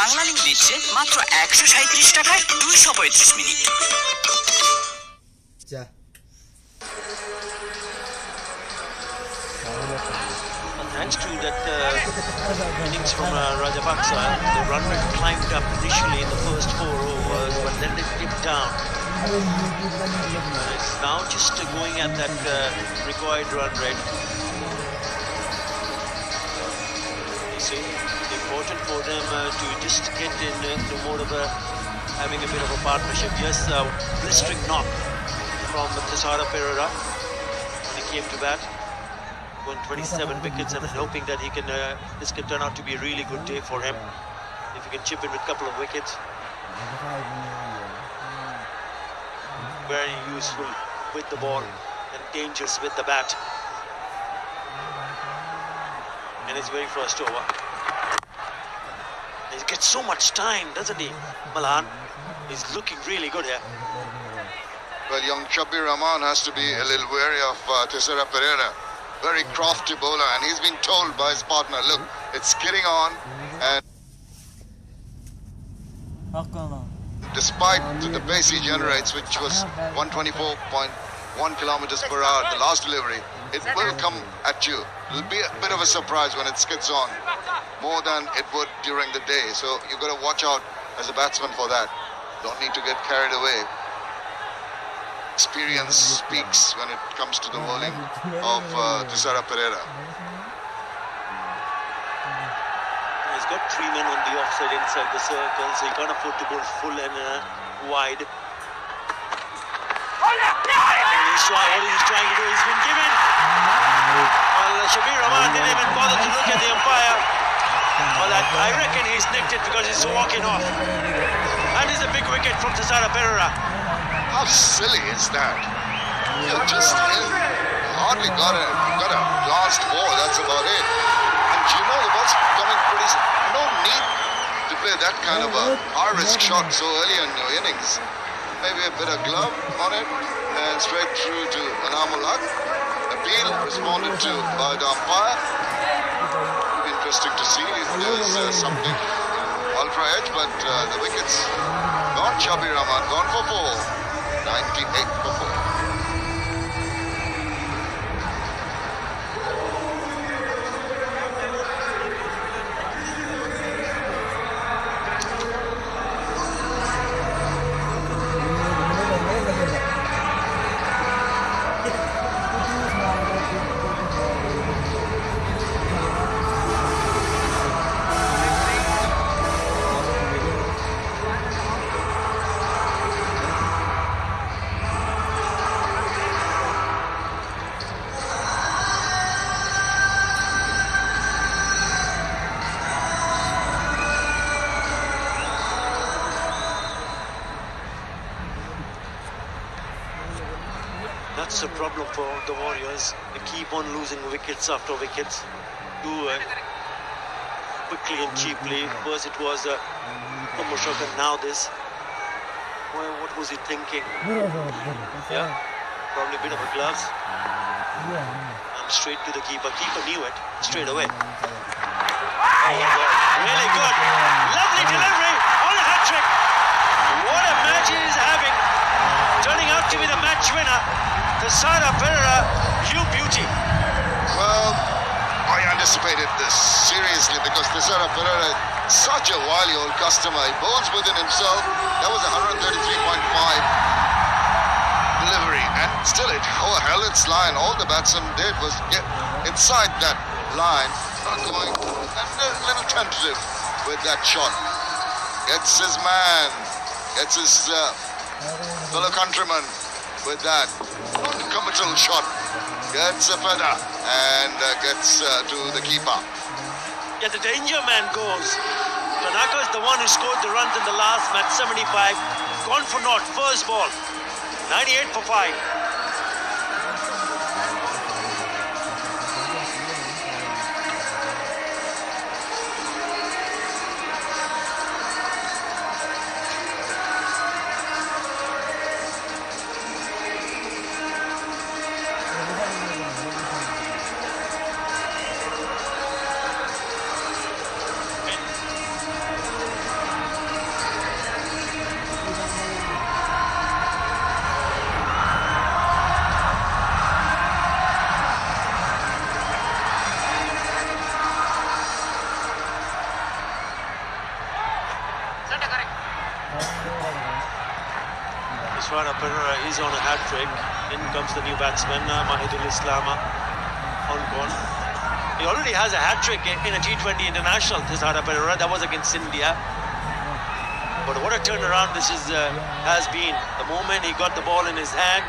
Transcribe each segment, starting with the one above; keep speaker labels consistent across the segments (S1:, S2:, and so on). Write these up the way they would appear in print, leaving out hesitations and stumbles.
S1: Bangla link দিচ্ছে মাত্র 137 টাকায় 235 minute.
S2: Thanks to that innings from Rajapaksa, the run rate climbed up initially in the first 4 overs, but then it dipped down. It's now just going at that required run rate. You see, important for them to just get into more of having a bit of a partnership. Yes, blistering knock from Thisara Perera when he came to bat. Won 27 wickets, and I'm hoping that this can turn out to be a really good day for him if he can chip in with a couple of wickets. Very useful with the ball and dangerous with the bat. And his very first over. He gets so much time, doesn't he, Malan? He's looking really good here.
S3: Well, young Shabir Rahman has to be a little wary of Thisara Perera. Very crafty bowler, and he's been told by his partner, look, it's skidding on, and despite the pace he generates, which was 124.1 kilometers per hour, the last delivery, it will come at you. It'll be a bit of a surprise when it skids on, more than it would during the day. So you've got to watch out as a batsman for that. Don't need to get carried away. Experience speaks when it comes to the bowling of Thisara Perera.
S2: He's got 3 men on the offside inside the circle, so he can't afford to bowl full and wide. He's trying to do. He's been given. Well, Shabir Rahman didn't even bother to look at the umpire. Well, I reckon he's nicked it because he's walking off. And it's a big wicket from Thisara Perera.
S3: How silly is that? You just hardly got a last ball, that's about it. And you know the ball's coming pretty. No need to play that kind of a high-risk shot so early in your innings. Maybe a bit of glove on it and straight through to Anamulak. Appeal responded to by the umpire. Interesting to see if there's something ultra edge, but the wickets gone. Shabir Rahman gone for 4. 98 for 4.
S2: That's the problem for the Warriors. They keep on losing wickets after wickets too quickly and cheaply. First it was Mushak, and now this. Well, what was he thinking? Yeah, probably a bit of a gloves. And straight to the keeper. Keeper knew it straight away. Really good. Lovely delivery on a hat-trick. What a match he is having. Turning out to be the match winner. Thisara Perera, you beauty.
S3: Well, I anticipated this seriously because Thisara Perera is such a wily old customer. He bowls within himself. That was 133.5 delivery, and still it held its line. All the batsman did was get inside that line, not going and a little tentative with that shot. Gets his man, gets his fellow countryman with that. Not a commercial shot. Gets a feather and gets to the keeper.
S2: Yeah, the danger man goes. Tanaka is the one who scored the runs in the last match, 75. Gone for naught, first ball. 98 for 5. Tiswara Pereira is on a hat-trick. In comes the new batsman, Mahidul Islam on one. He already has a hat-trick in a T20 international, Tiswara Pereira. That was against India. But what a turnaround this has been. The moment he got the ball in his hand,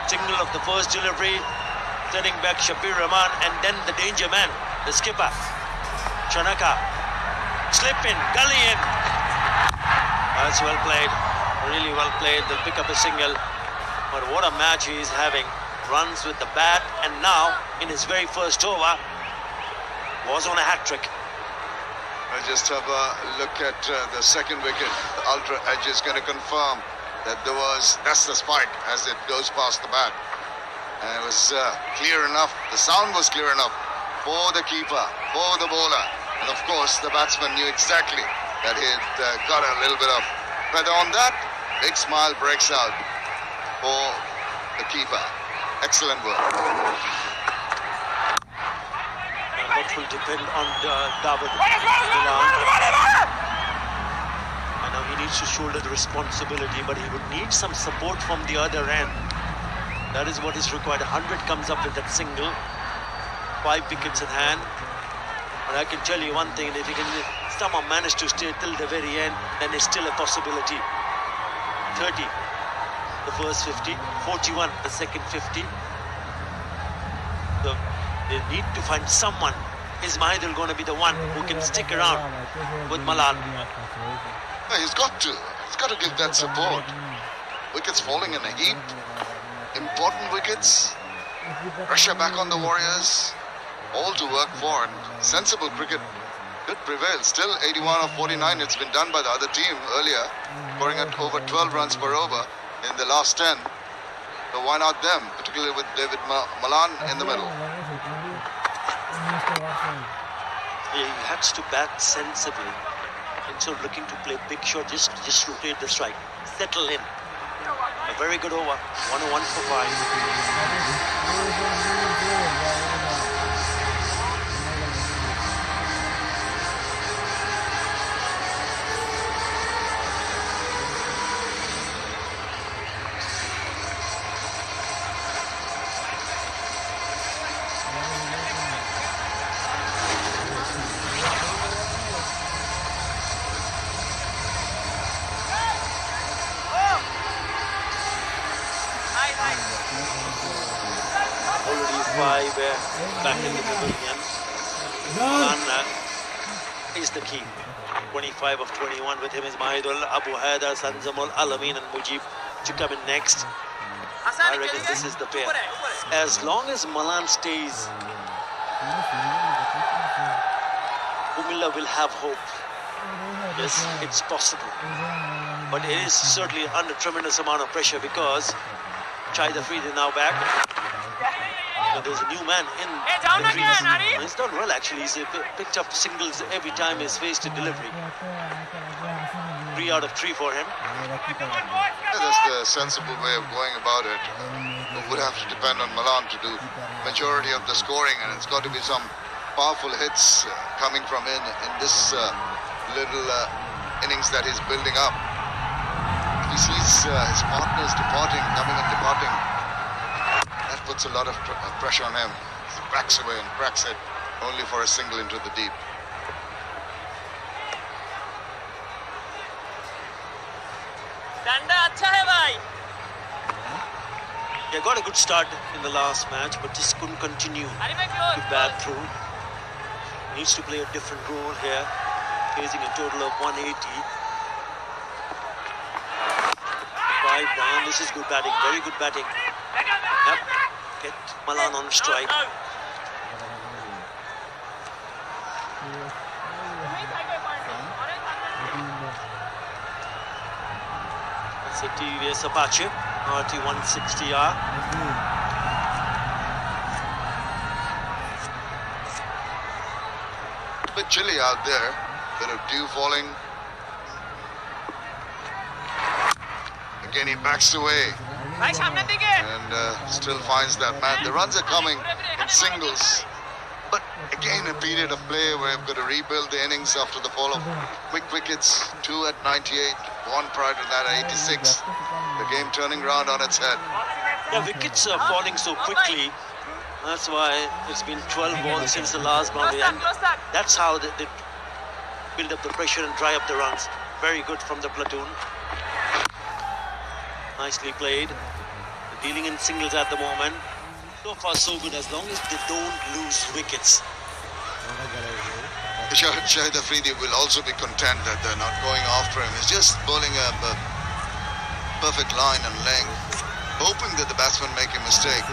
S2: single of the first delivery, turning back Shabir Rahman, and then the danger man, the skipper, Chanaka. Slip in, gully in. That's well played. Really well played. They'll pick up a single. But what a match he is having. Runs with the bat, and now in his very first over was on a hat-trick.
S3: I'll just have a look at the second wicket. The ultra edge is going to confirm that that's the spike as it goes past the bat. And it was clear enough. The sound was clear enough for the keeper, for the bowler. And of course, the batsman knew exactly that he'd got a little bit of feather on that. Big smile breaks out for the keeper. Excellent work.
S2: And what will depend on David Milan. And now he needs to shoulder the responsibility, but he would need some support from the other end. That is what is required. 100 comes up with that single. 5 wickets in hand. But I can tell you one thing, if he can somehow manage to stay till the very end, then it's still a possibility. 30, the first 50, 41, the second 50. So they need to find someone. Is Mahidul going to be the one who can stick around with Malan?
S3: Yeah, he's got to give that support. Wickets falling in a heap. Important wickets. Pressure back on the Warriors. All to work for, and sensible cricket did prevail. Still 81 of 49. It's been done by the other team earlier, scoring at over 12 runs per over in the last 10. So why not them, particularly with David Malan in the middle?
S2: He has to bat sensibly. Instead of looking to play big shot, just rotate the strike. Settle in. A very good over. 101 for 5. Back in the pavilion. Malan is the key. 25 of 21. With him is Mahidul, Abu Haidar, Sanzamul, Alamin and Mujib to come in next. I reckon this is the pair. As long as Malan stays, Umilla will have hope. Yes, it's possible. But it is certainly under tremendous amount of pressure because Chai Afridi is now back. Now there's a new man in the crease. He's done well actually. He's picked up singles every time he's faced a delivery. 3 out of 3 for him.
S3: Yeah, that's the sensible way of going about it. It would have to depend on Malan to do majority of the scoring, and it's got to be some powerful hits coming from in this little innings that he's building up. He sees his partners departing, coming and departing. That puts a lot of pressure on him. He backs away and cracks it only for a single into the deep.
S2: They got a good start in the last match, but just couldn't continue to bat through. Needs to play a different role here, facing a total of 180. 5 down. This is good batting, very good batting. Yep. Get Malan on strike. That's a TVS Apache RT160R.
S3: A bit chilly out there, bit of dew falling. Again he backs away and still finds that man. The runs are coming in singles, but again a period of play where we've got to rebuild the innings after the fall of quick wickets. 2 at 98, 1 prior to that at 86. The game turning round on its head.
S2: Yeah, wickets are falling so quickly. That's why it's been 12 balls since the last boundary. And that's how they build up the pressure and dry up the runs. Very good from the platoon. Nicely played. Dealing in singles at the moment. So far so good, as long as they don't lose wickets.
S3: Shahid Afridi will also be content that they're not going after him. He's just bowling a perfect line and length, hoping that the batsman make a mistake.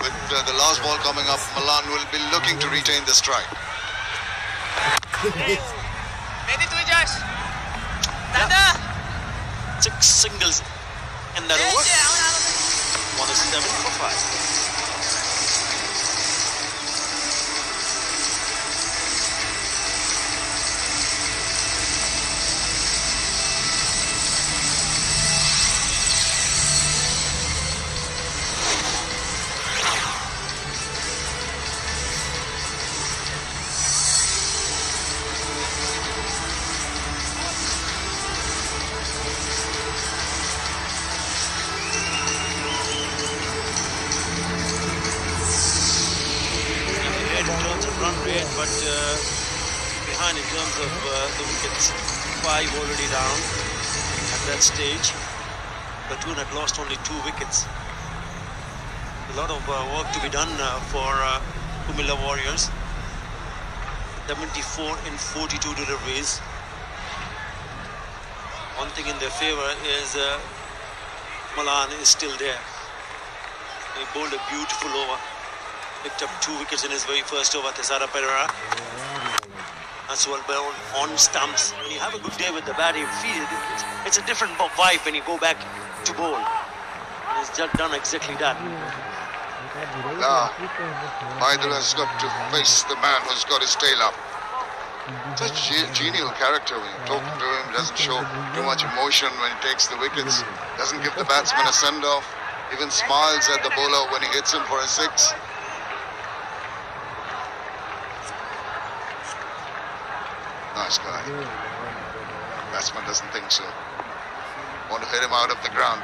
S3: With the last ball coming up, Malan will be looking to retain the strike.
S1: Ready to adjust. Tanda.
S2: 6 singles in that over. 1 is 7 for 5. But behind in terms of the wickets. 5 already down at that stage. Platoon had lost only 2 wickets. A lot of work to be done for Kumilla Warriors. 74 in 42 deliveries. One thing in their favour is Malan is still there. He bowled a beautiful over. Picked up 2 wickets in his very first over, Thisara Pereira. That's well bowled on stumps. When you have a good day with the bat, you feel it's a different vibe when you go back to bowl. And he's just done exactly that.
S3: Maidul has got to face the man who's got his tail up. Such genial character when you talk to him, doesn't show too much emotion when he takes the wickets, doesn't give the batsman a send-off, even smiles at the bowler when he hits him for a 6. Nice guy. Batsman doesn't think so. Want to hit him out of the ground.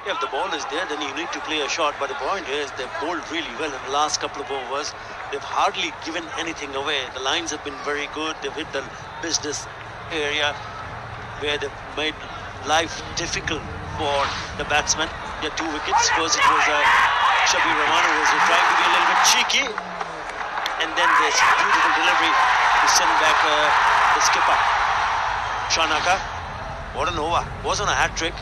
S2: Yeah, if the ball is there, then you need to play a shot. But the point is, they've bowled really well in the last couple of overs. They've hardly given anything away. The lines have been very good. They've hit the business area where they've made life difficult for the batsman. They had 2 wickets. First it was Shabir Rahman who was trying to be a little bit cheeky. And then this beautiful delivery to send back the skipper, Shanaka. What an over. Was on a hat-trick.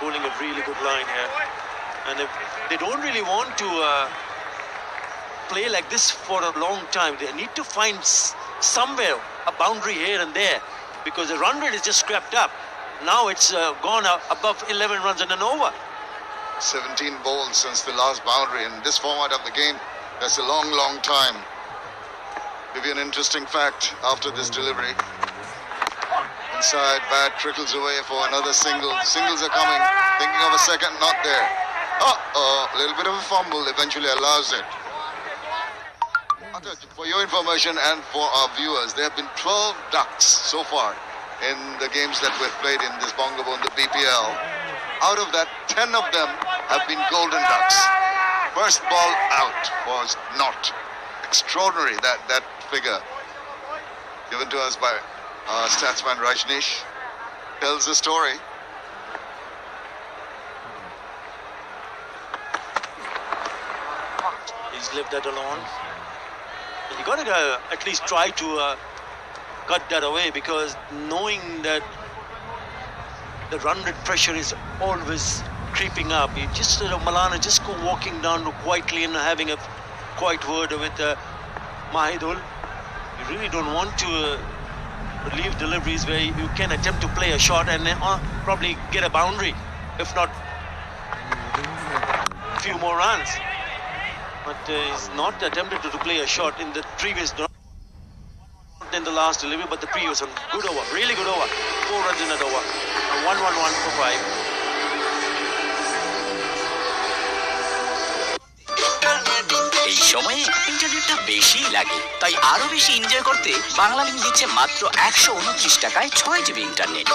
S2: Bowling a really good line here. And if they don't really want to play like this for a long time, they need to find somewhere a boundary here and there. Because the run rate is just crept up. Now it's gone above 11 runs and an over.
S3: 17 balls since the last boundary. In this format of the game, that's a long, long time. Give you an interesting fact after this delivery. Inside, bat trickles away for another single. Singles are coming. Thinking of a second, not there. A little bit of a fumble eventually allows it. For your information and for our viewers, there have been 12 ducks so far in the games that we've played in this Bangabon, the BPL. Out of that, 10 of them have been golden ducks. First ball out was not. Extraordinary, that figure given to us by statsman Rajneesh tells the story.
S2: He's lived that alone. You got to at least try to cut that away, because knowing that the run rate pressure is always creeping up, you just Malana just go walking down quietly and having a quiet word with Mahidul. You really don't want to leave deliveries where you can attempt to play a shot and probably get a boundary, if not a few more runs. But he's not attempted to play a shot in the previous, not in the last delivery, but the previous one. Good over, really good over. 4 runs in that over. 1-1-1 for 5.
S1: বেশিই লাগে। তাই আরো বেশি enjoy করতে Bangla link দিচ্ছে মাত্র 129 টাকায় 6 GB internet.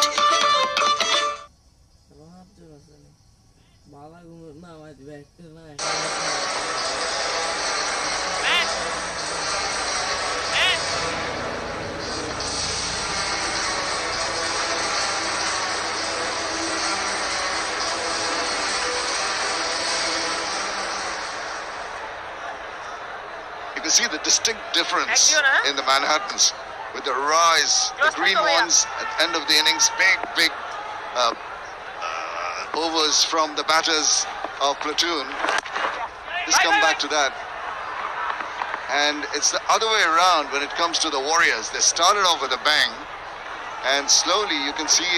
S3: You can see the distinct difference in the Manhattans with the rise, the green ones at the end of the innings, big overs from the batters of platoon. Just come back to that. And it's the other way around when it comes to the Warriors. They started off with a bang, and slowly you can see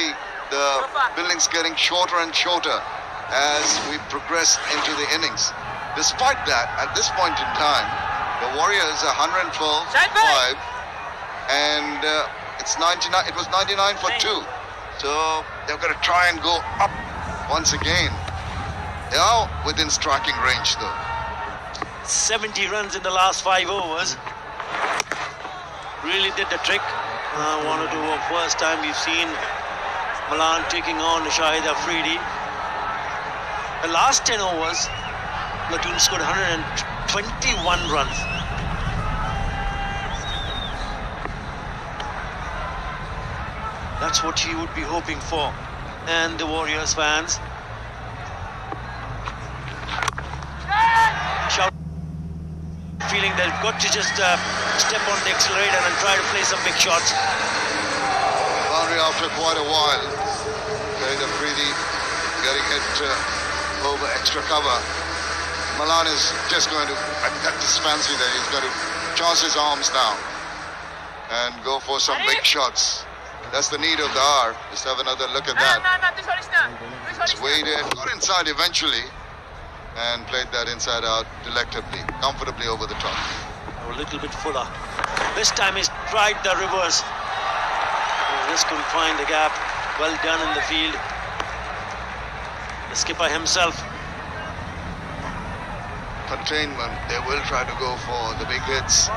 S3: the buildings getting shorter and shorter as we progress into the innings. Despite that, at this point in time, the Warriors are 112-5, and it's 99. It was 99 for 2. So they've got to try and go up once again. They are within striking range, though.
S2: 70 runs in the last 5 overs. Really did the trick. One or two first time we've seen Malan taking on Shahid Afridi. The last 10 overs, platoon scored 121 runs. That's what he would be hoping for. And the Warriors fans shout, feeling they've got to just step on the accelerator and try to play some big shots.
S3: Boundary after quite a while. Shahid Afridi getting it over extra cover. Malan is just going to, at this fancy there, he's going to toss his arms now and go for some big shots. That's the need of the hour. Just have another look at that. He's waited, got inside eventually, and played that inside out delectably, comfortably over the top.
S2: A little bit fuller. This time he's tried the reverse. Just couldn't find the gap. Well done in the field. The skipper himself.
S3: Containment, they will try to go for the big hits.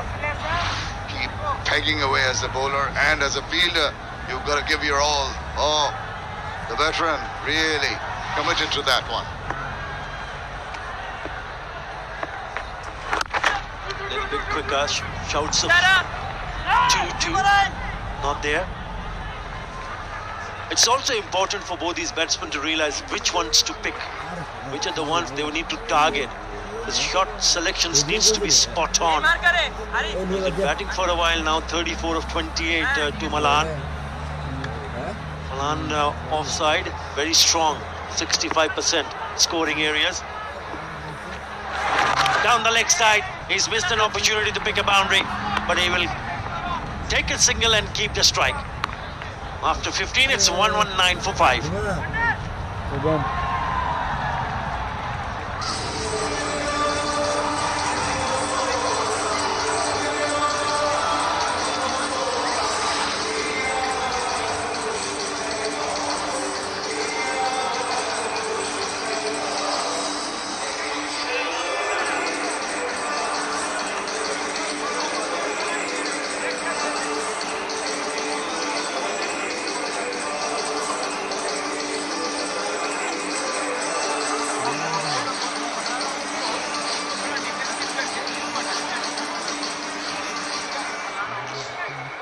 S3: Keep pegging away as a bowler and as a fielder. You've got to give your all. Oh, the veteran really committed to that one.
S2: A little bit quicker. Shouts of 2-2. Not there. It's also important for both these batsmen to realize which ones to pick. Which are the ones they will need to target. The shot selections needs to be spot on. He's been batting for a while now. 34 of 28 to Malan. Malan offside, very strong, 65% scoring areas. Down the leg side, he's missed an opportunity to pick a boundary, but he will take a single and keep the strike. After 15, it's 119 for 5.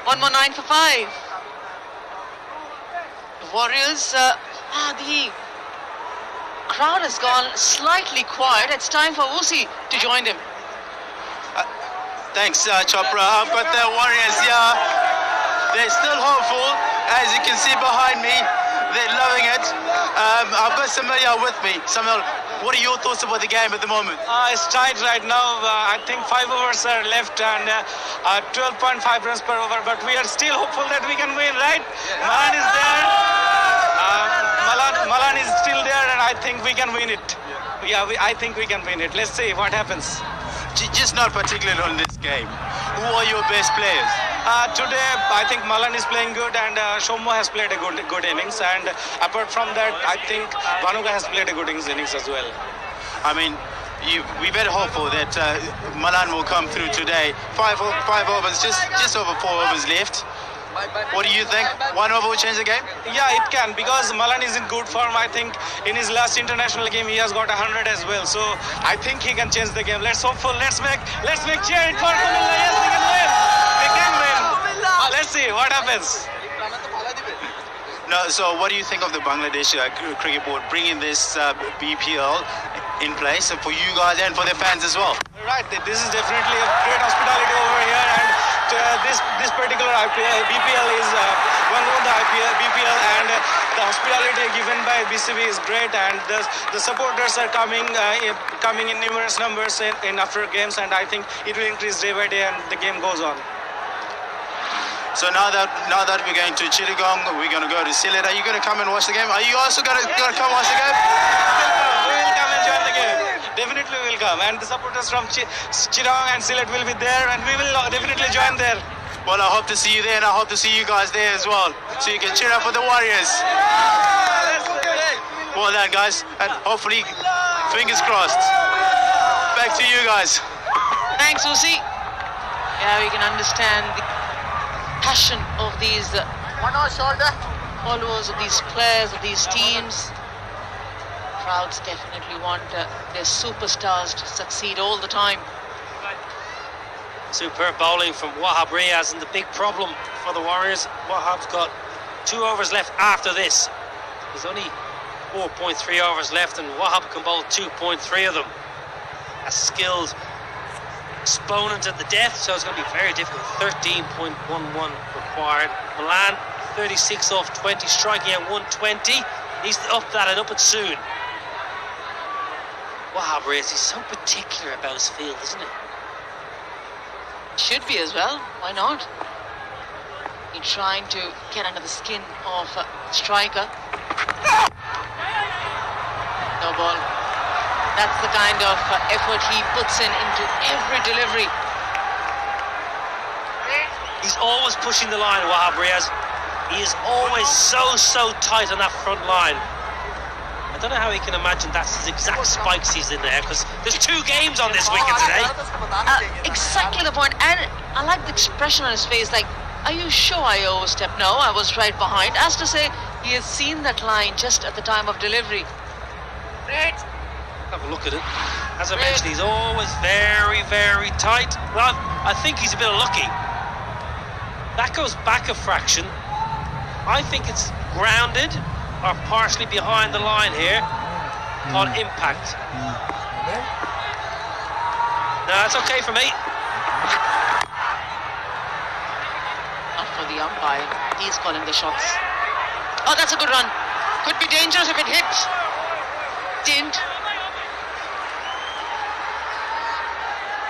S4: One more 9 for 5. The Warriors, the crowd has gone slightly quiet. It's time for Usi to join them.
S5: Thanks, Chopra. I've got the Warriors here. They're still hopeful, as you can see behind me. They're loving it. I've got Samir here with me. Samir, what are your thoughts about the game at the moment?
S6: It's tight right now. I think 5 overs are left and 12.5 runs per over. But we are still hopeful that we can win, right? Yeah. Malan is there. Malan is still there, and I think we can win it. Yeah, I think we can win it. Let's see what happens.
S5: Just not particularly on this game. Who are your best players?
S6: Today, I think Malan is playing good, and Shomo has played a good innings. And apart from that, I think Vanuga has played a good innings as well.
S5: I mean, we better hopeful that Malan will come through today. Five overs, just over 4 overs left. What do you think? 1 over will change the game?
S6: Yeah, it can, because Malan is in good form. I think in his last international game he has got 100 as well. So I think he can change the game. Let's hopeful. Let's make cheer it for Kumilla. Yes, they can win. They can win. Let's see what happens.
S5: No, so what do you think of the Bangladesh cricket board bringing this BPL in place for you guys and for the fans as well?
S6: Right, this is definitely a great hospitality over here, and this particular BPL is one of the BPL, and the hospitality given by BCB is great, and the supporters are coming in numerous numbers in after games, and I think it will increase day by day, and the game goes on.
S5: So now that we're going to Chittagong, we're going to go to Sylhet. Are you going to come and watch the game? Are you also going to come watch the game?
S6: We will come and join the game. Definitely we will come, and the supporters from Chittagong and Sylhet will be there, and we will definitely join there.
S5: Well, I hope to see you there, and I hope to see you guys there as well, so you can cheer up for the Warriors. Well done, guys, and hopefully, fingers crossed. Back to you guys.
S4: Thanks, Usi. Yeah, we can understand the passion of these followers, of these players, of these teams. Crowds definitely want their superstars to succeed all the time.
S7: Superb bowling from Wahab Riaz, and the big problem for the Warriors, Wahab's got 2 overs left after this. There's only 4.3 overs left, and Wahab can bowl 2.3 of them. A skilled exponent at the death, so it's going to be very difficult. 13.11 required. Milan 36 off 20, striking at 120. Needs to up that and up it soon. Wahab Riaz, he's so particular about his field, isn't he?
S4: Should be as well. Why not? He's trying to get under the skin of striker. No ball. That's the kind of effort he puts into every delivery.
S7: He's always pushing the line, Wahab Riaz. He is always so tight on that front line. I don't know how he can imagine that's his exact spikes he's in there, because there's 2 games on this wicket today.
S4: Exactly the point. And I like the expression on his face, like, are you sure I overstepped? No, I was right behind. As to say, he has seen that line just at the time of delivery.
S7: Have a look at it. As I mentioned, he's always very tight. Well, I think he's a bit unlucky. That goes back a fraction. I think it's grounded or partially behind the line here on impact. No, it's okay for me.
S4: Not for the umpire. He's calling the shots. Oh, that's a good run. Could be dangerous if it hits. Didn't.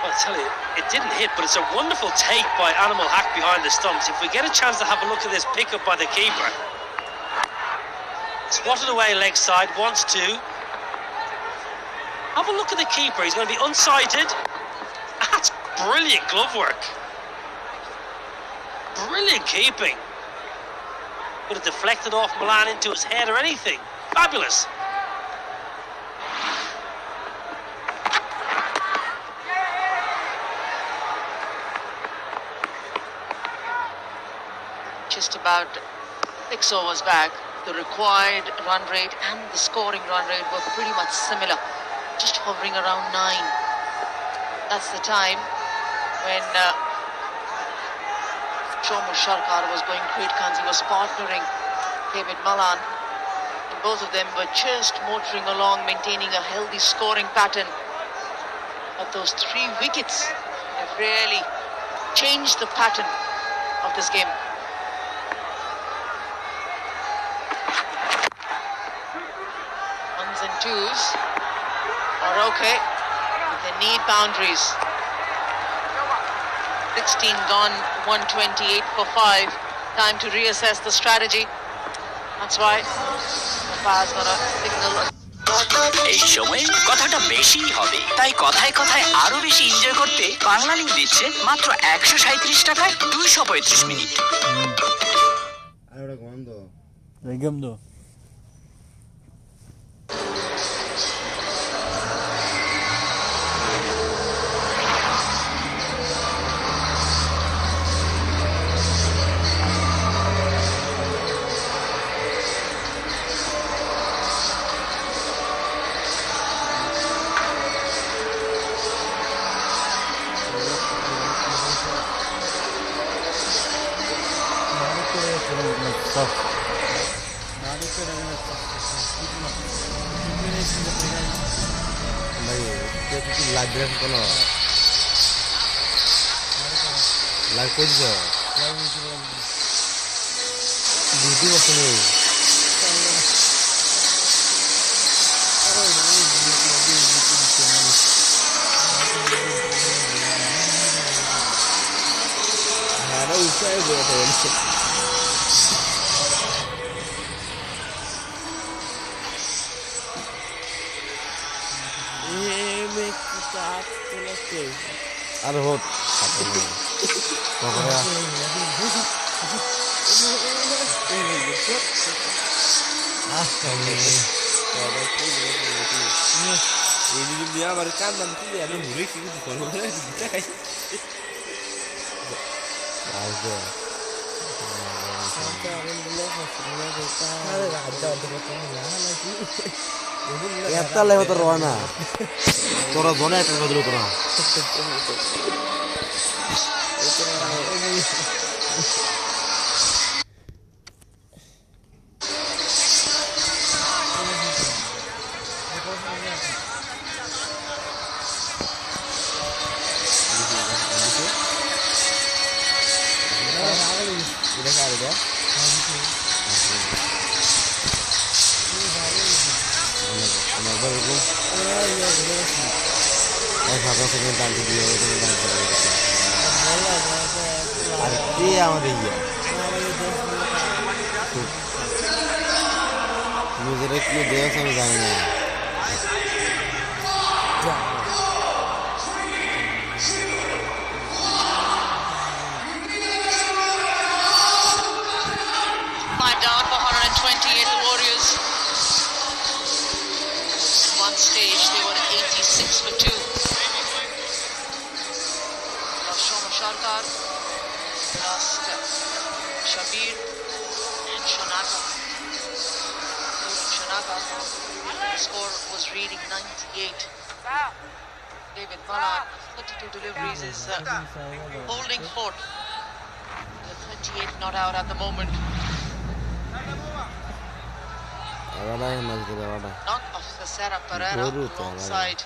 S7: Well, I tell you, it didn't hit, but it's a wonderful take by Animal Hack behind the stumps. If we get a chance to have a look at this pickup by the keeper. Swatted away leg side, wants to. Have a look at the keeper, he's going to be unsighted. That's brilliant glove work. Brilliant keeping. Could have deflected off Milan into his head or anything. Fabulous.
S4: Just about 6 overs back. The required run rate and the scoring run rate were pretty much similar, just hovering around 9. That's the time when Shomu Sharkar was going great guns. He was partnering David Malan, and both of them were just motoring along, maintaining a healthy scoring pattern. But those 3 wickets have really changed the pattern of this game. And 2s are okay. They need boundaries. 16 gone, 128 for 5. Time to reassess the strategy. That's why umpire's gonna signal.
S1: এই সময় কথাটা বেশিই হবে, তাই কথায় কথায় আরো বেশি এনজয় করতে বাংলা লিংক দিচ্ছে মাত্র 137 টাকায় 235 minute.
S4: Five down for 128, the Warriors. One stage, they were 86 for 2. Shoma Sharkar, lost Shabir and Shanaka. Shanaka, the score was reading 98. David Malan, 32 deliveries, is holding fort. The 38 not out at the moment. Knock off the Sarah Pereira alongside.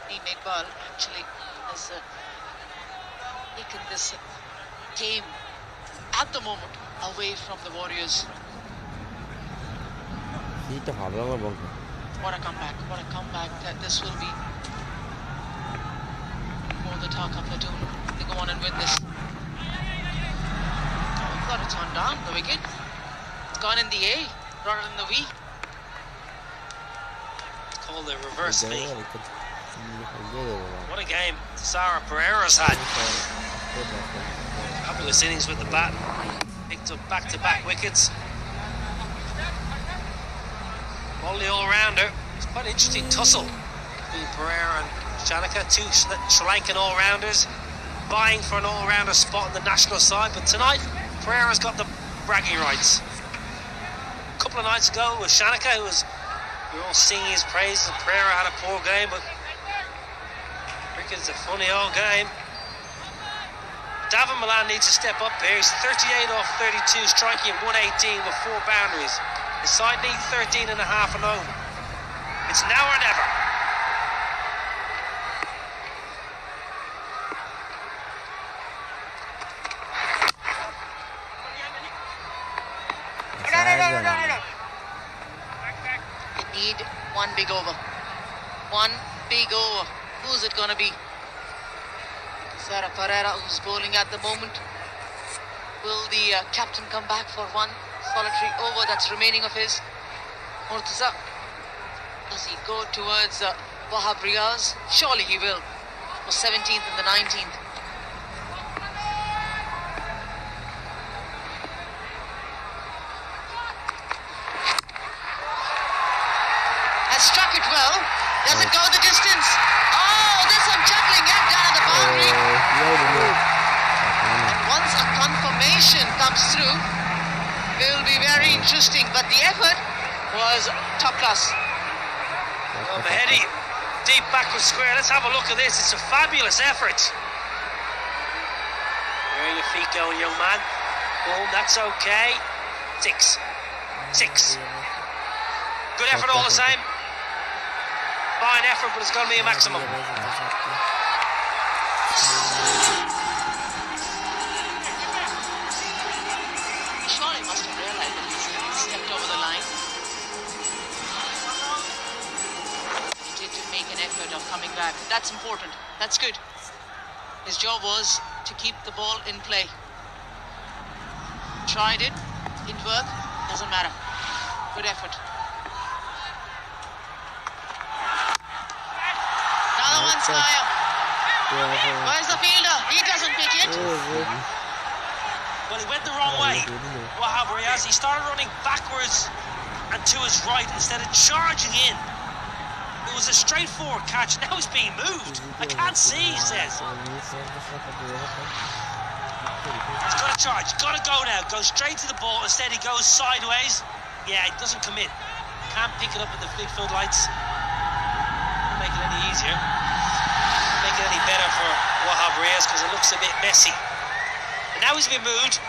S4: Team Iqbal actually has taken this game at the moment away from the Warriors. What a comeback that this will be for the Dhaka platoon. They go on and win this. I thought it's on down the wicket. It's gone in the A rather than the V.
S7: Called the reverse V. What a game Sarah Pereira's had. Fabulous innings with the bat. Picked up back-to-back wickets. Only all-rounder. It's quite an interesting tussle between Pereira and Shanaka, two Sri Lankan all-rounders vying for an all-rounder spot in the national side. But tonight, Pereira's got the bragging rights. A couple of nights ago with Shanaka, we were all singing his praise, and Pereira had a poor game, but cricket's a funny old game. Davin Milan needs to step up here. He's 38 off 32, striking at 118 with 4 boundaries. His side need 13 and a half and over. It's now or never.
S4: They need one big over. One big over. Who's it going to be? Sarah Pereira, who's bowling at the moment. Will the captain come back for one solitary over that's remaining of his? Murtaza, does he go towards Wahab Riaz? Surely he will. For 17th and the 19th. Has struck it well. Does it go the distance? Oh, there's some juggling act down at the boundary. And once a confirmation comes through, it will be very interesting. But the effort was top class.
S7: Well, Mahedi Deep backward square. Let's have a look at this. It's a fabulous effort. Where are your feet going, young man? Boom, that's okay. 6. 6. Good effort all the same. Fine effort, but it's going to be a maximum.
S4: Surely must have realized that he's stepped over the line. He did make an effort of coming back. That's important. That's good. His job was to keep the ball in play. Tried it. Didn't work. Doesn't matter. Good effort. Another one's higher. Where's the fielder? He doesn't pick it.
S7: Well, he went the wrong way. Wahab Riaz, he started running backwards and to his right instead of charging in. It was a straightforward catch. Now he's being moved. I can't see, he says. He's got to charge. He's got to go now. Go straight to the ball. Instead, he goes sideways. Yeah, he doesn't commit. Can't pick it up with the flick floodlights. Won't make it any easier. Won't make it any better for Wahab Riaz because it looks a bit messy. And now he's been moved.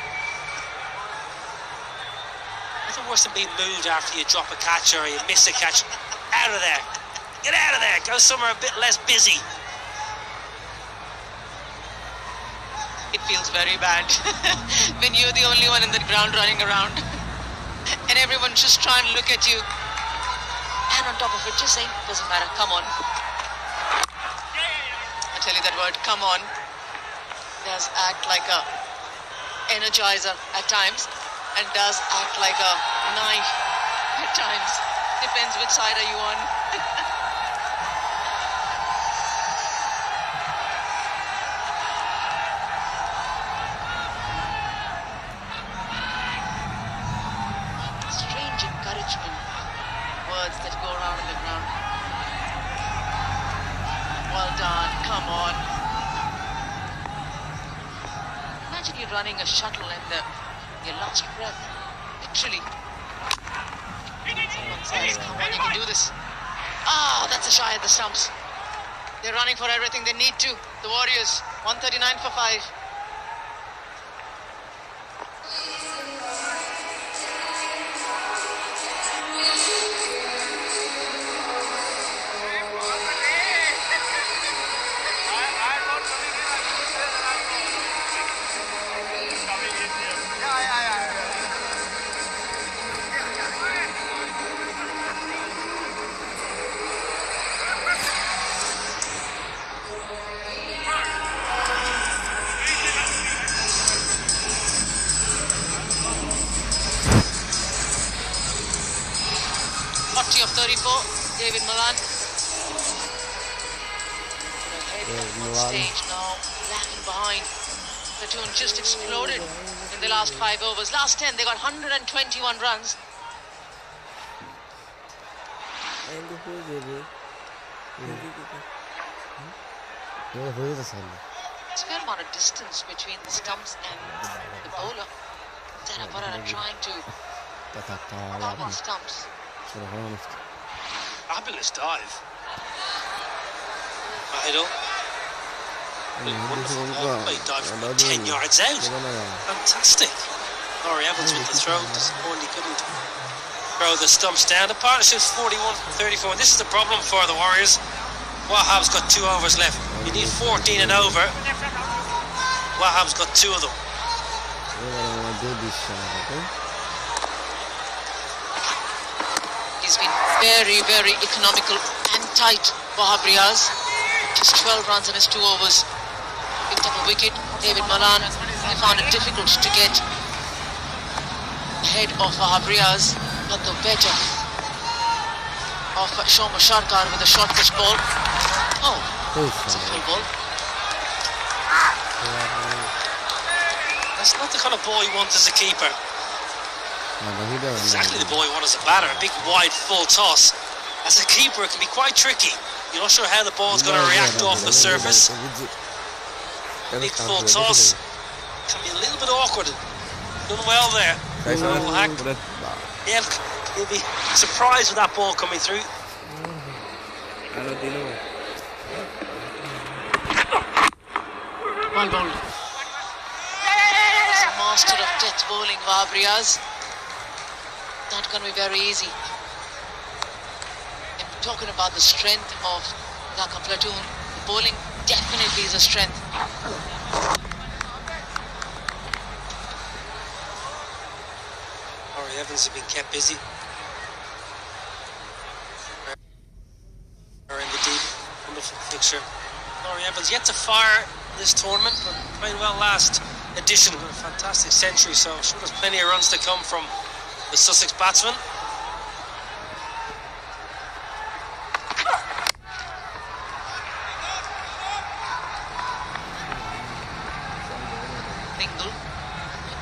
S7: Nothing worse than being moved after you drop a catch or you miss a catch. Out of there. Get out of there. Go somewhere a bit less busy.
S4: It feels very bad when you're the only one in the ground running around and everyone's just trying to look at you. And on top of it, just saying, doesn't matter, come on. I tell you that word, come on, does act like a energizer at times and does act like a knife at times. Depends which side are you on. Strange encouragement words that go around in the ground. Well done, come on. Imagine you're running a shuttle and your last breath, literally. Someone says, come on, you can do this. Ah, that's a shy at the stumps. They're running for everything they need to. The Warriors, 139 for 5. Of 34, David Malan. Ahead on stage now, lagging behind. Platoon just exploded in the last 5 overs. Last 10, they got 121 runs. It's a fair amount of distance between the stumps and the bowler. Tanaparana trying to pop on stumps.
S7: Fabulous dive. Idle. Wonderful ball. He dived from 10 yards out. Fantastic. Laurie Evans with the throw. Disappointed he couldn't throw the stumps down. The partnership's 41-34. And this is the problem for the Warriors. Wahab's got 2 overs left. You need 14 and over. Wahab's got 2 of them.
S4: He's been very, very economical and tight, Wahab Riaz. Just 12 runs in his 2 overs. Picked up a wicket. David Malan, they found it difficult to get ahead of Wahab Riaz, but the better of Shoma Sharkar with a short pitch ball. Oh, it's a full ball.
S7: That's not the kind of ball you want as a keeper. Exactly the ball you want as a batter. A big wide full toss. As a keeper it can be quite tricky. You're not sure how the ball's going to react off the surface. Big full toss can be a little bit awkward. Done well there. Little hack. Yeah, you'll be surprised with that ball coming through.
S4: Well bowled. He's a master of death bowling, Wahab Riaz. Not going to be very easy. And talking about the strength of Dhaka platoon, the bowling definitely is a strength.
S7: Laurie Evans has been kept busy. Are in the deep, wonderful fixture. Laurie Evans yet to fire this tournament, but played well last edition with a fantastic century, so I'm sure there's plenty of runs to come from the Sussex batsman.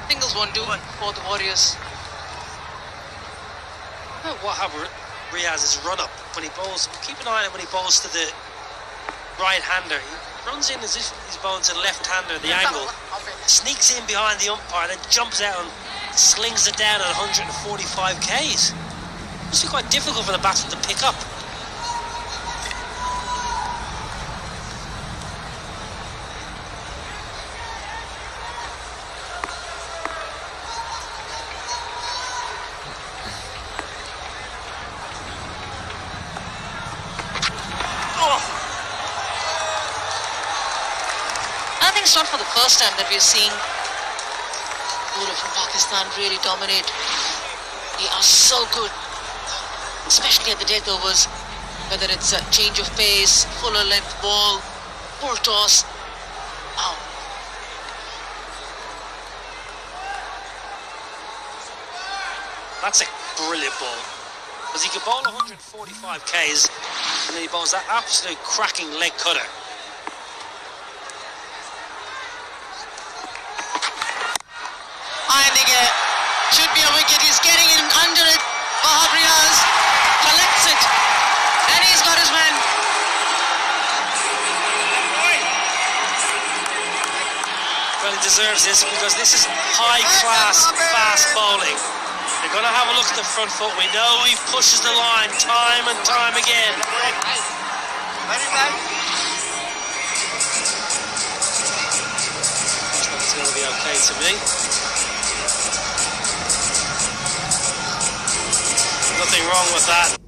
S4: Singles won't do for the Warriors.
S7: Wahab Riaz's run up when he bowls, keep an eye on it when he bowls to the right hander. He runs in as if he's bowling to the left hander, the angle, sneaks in behind the umpire, then jumps out and slings it down at 145 k's. Must be quite difficult for the batsman to pick up.
S4: I think it's not for the first time that we're seeing bowlers from Pakistan really dominate. They are so good, especially at the death overs, whether it's a change of pace, fuller length ball, full toss. Wow.
S7: That's a brilliant ball, because he can bowl 145 k's and then he bowls that absolute cracking leg cutter.
S4: Should be a wicket. He's getting in under it. Wahab Riaz collects it, and he's got his man.
S7: Well, he deserves this because this is high-class fast bowling. They're going to have a look at the front foot. We know he pushes the line time and time again. That's going to be okay to me. Nothing wrong with that.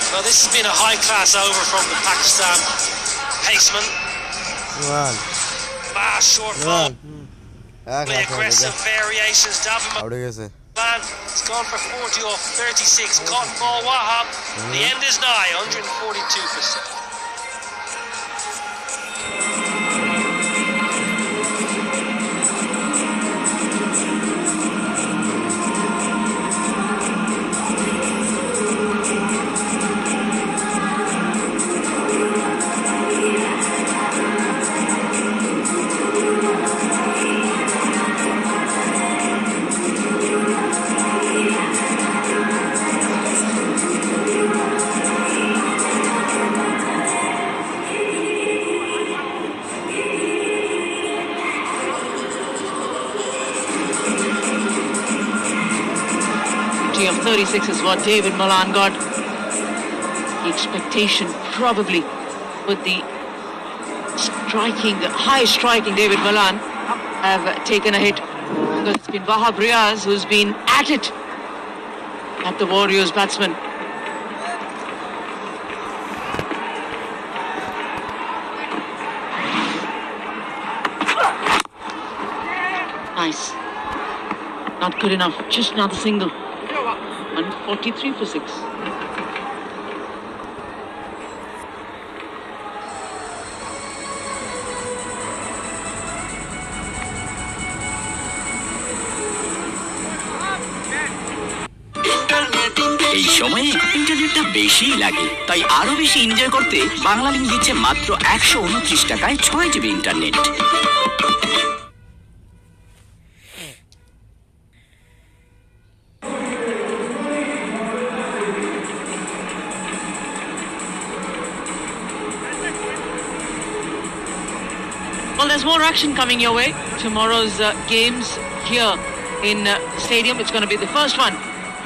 S7: Well, this has been a high-class over from the Pakistan paceman. Short ball. Aggressive variations. Man, it's gone for 40 off 36. Cotton ball Wahab. The end is nigh, 142%.
S4: Of 36 is what David Malan got. The expectation probably with the high striking David Malan have taken a hit, because it's been Wahab Riaz who's been at it at the Warriors batsman. Nice. Not good enough, just another single. 143 for 6.
S1: এই সময়ে ইন্টারনেটটা বেশিই লাগে, তাই আরো বেশি enjoy করতে বাংলালিংক দিচ্ছে মাত্র 129 টাকায় 6 GB internet.
S4: Well, there's more action coming your way. Tomorrow's games here in stadium. It's going to be the first one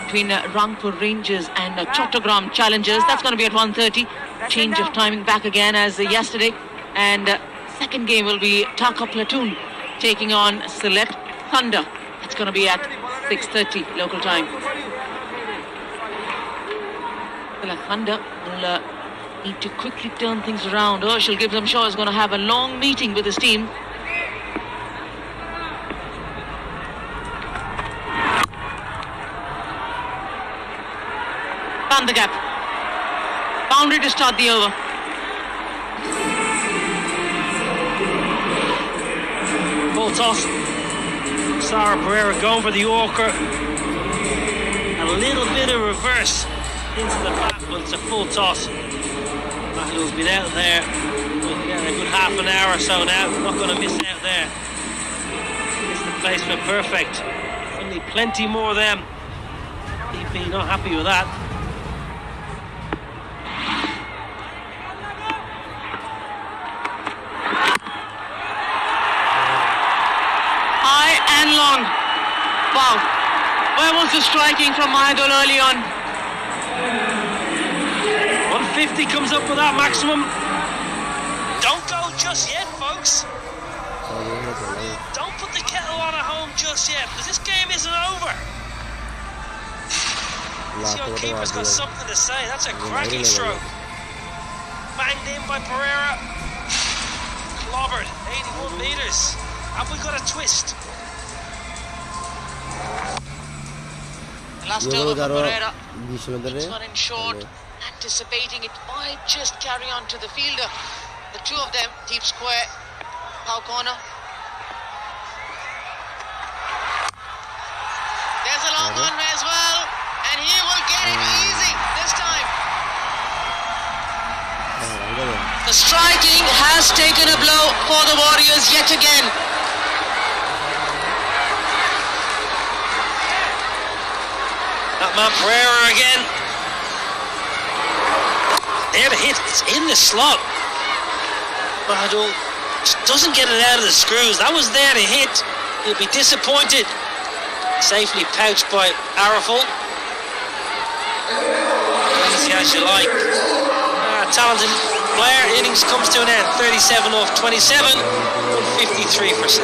S4: between Rangpur Rangers and Chattogram Challengers. That's going to be at 1:30. Change of timing back again as yesterday. And second game will be Dhaka Platoon taking on Sylhet Thunder. It's going to be at 6:30 local time. Sylhet Thunder will need to quickly turn things around. Herschel Gibbs, I'm sure, is going to have a long meeting with his team. Found the gap. Boundary to start the over.
S7: Full toss. Sarah Pereira going for the Yorker. A little bit of reverse into the bat, but it's a full toss. Mahadul's been out there a good half an hour or so now. Not going to miss out there. It's the placement perfect. Only plenty more of them. DP not happy with that.
S4: High and long. Wow. Where was the striking from Mahadul early on?
S7: 150 comes up with that maximum. Don't go just yet, folks. Don't put the kettle on at home just yet, because this game isn't over. This young keeper's got something to say. That's a cracking stroke. Banged in by Pereira. Clobbered, 81 metres. Have we got a twist?
S4: Last over for Pereira. It's one in short. Anticipating it might just carry on to the fielder. The two of them, deep square, power corner. There's a long one as well, and he will get it easy this time. The striking has taken a blow for the Warriors yet again.
S7: That man Pereira again. There the hit, it's in the slot. Mahadul just doesn't get it out of the screws. That was there to hit. He'll be disappointed. Safely pouched by Araful. Easy as you like. Talented player. Innings comes to an end. 37 off 27. 53%.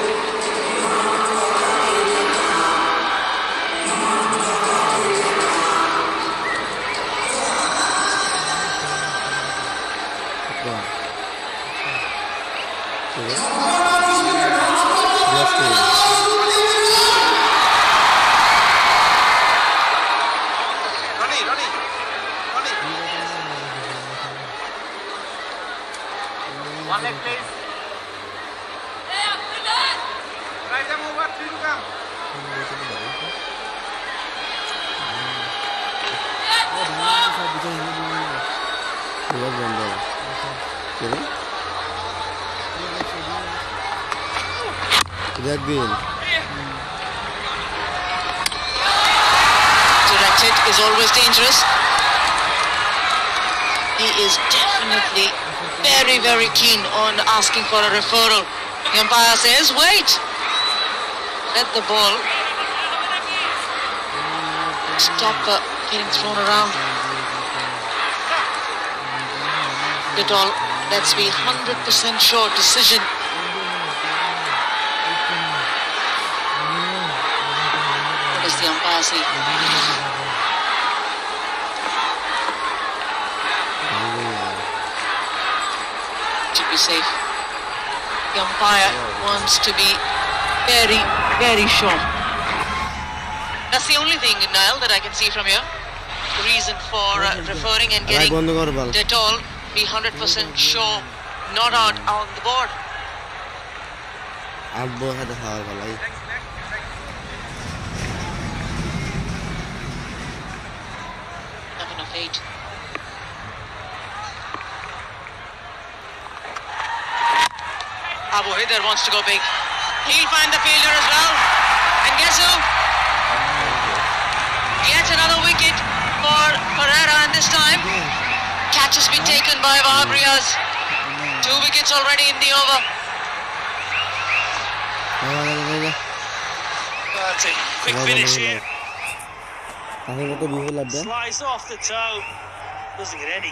S8: One leg, please. Right arm over, three to come.
S4: Directed is always dangerous. He is definitely very, very keen on asking for a referral. The umpire says, wait. Let the ball stop getting thrown around. It all, let's be 100% sure decision. What does the umpire say? To be safe. The umpire wants to be very, very sure. That's the only thing, Niall, that I can see from here. The reason for referring and getting it all, be 100% sure, not out on the board. Not enough 8. Abu Haider wants to go big. He'll find the fielder as well. And guess who? Yet another wicket for Pereira, and this time catch has been taken by Wahab Riaz. 2 wickets already in the over.
S7: That's it. Quick finish here. Slice off the toe. Doesn't get any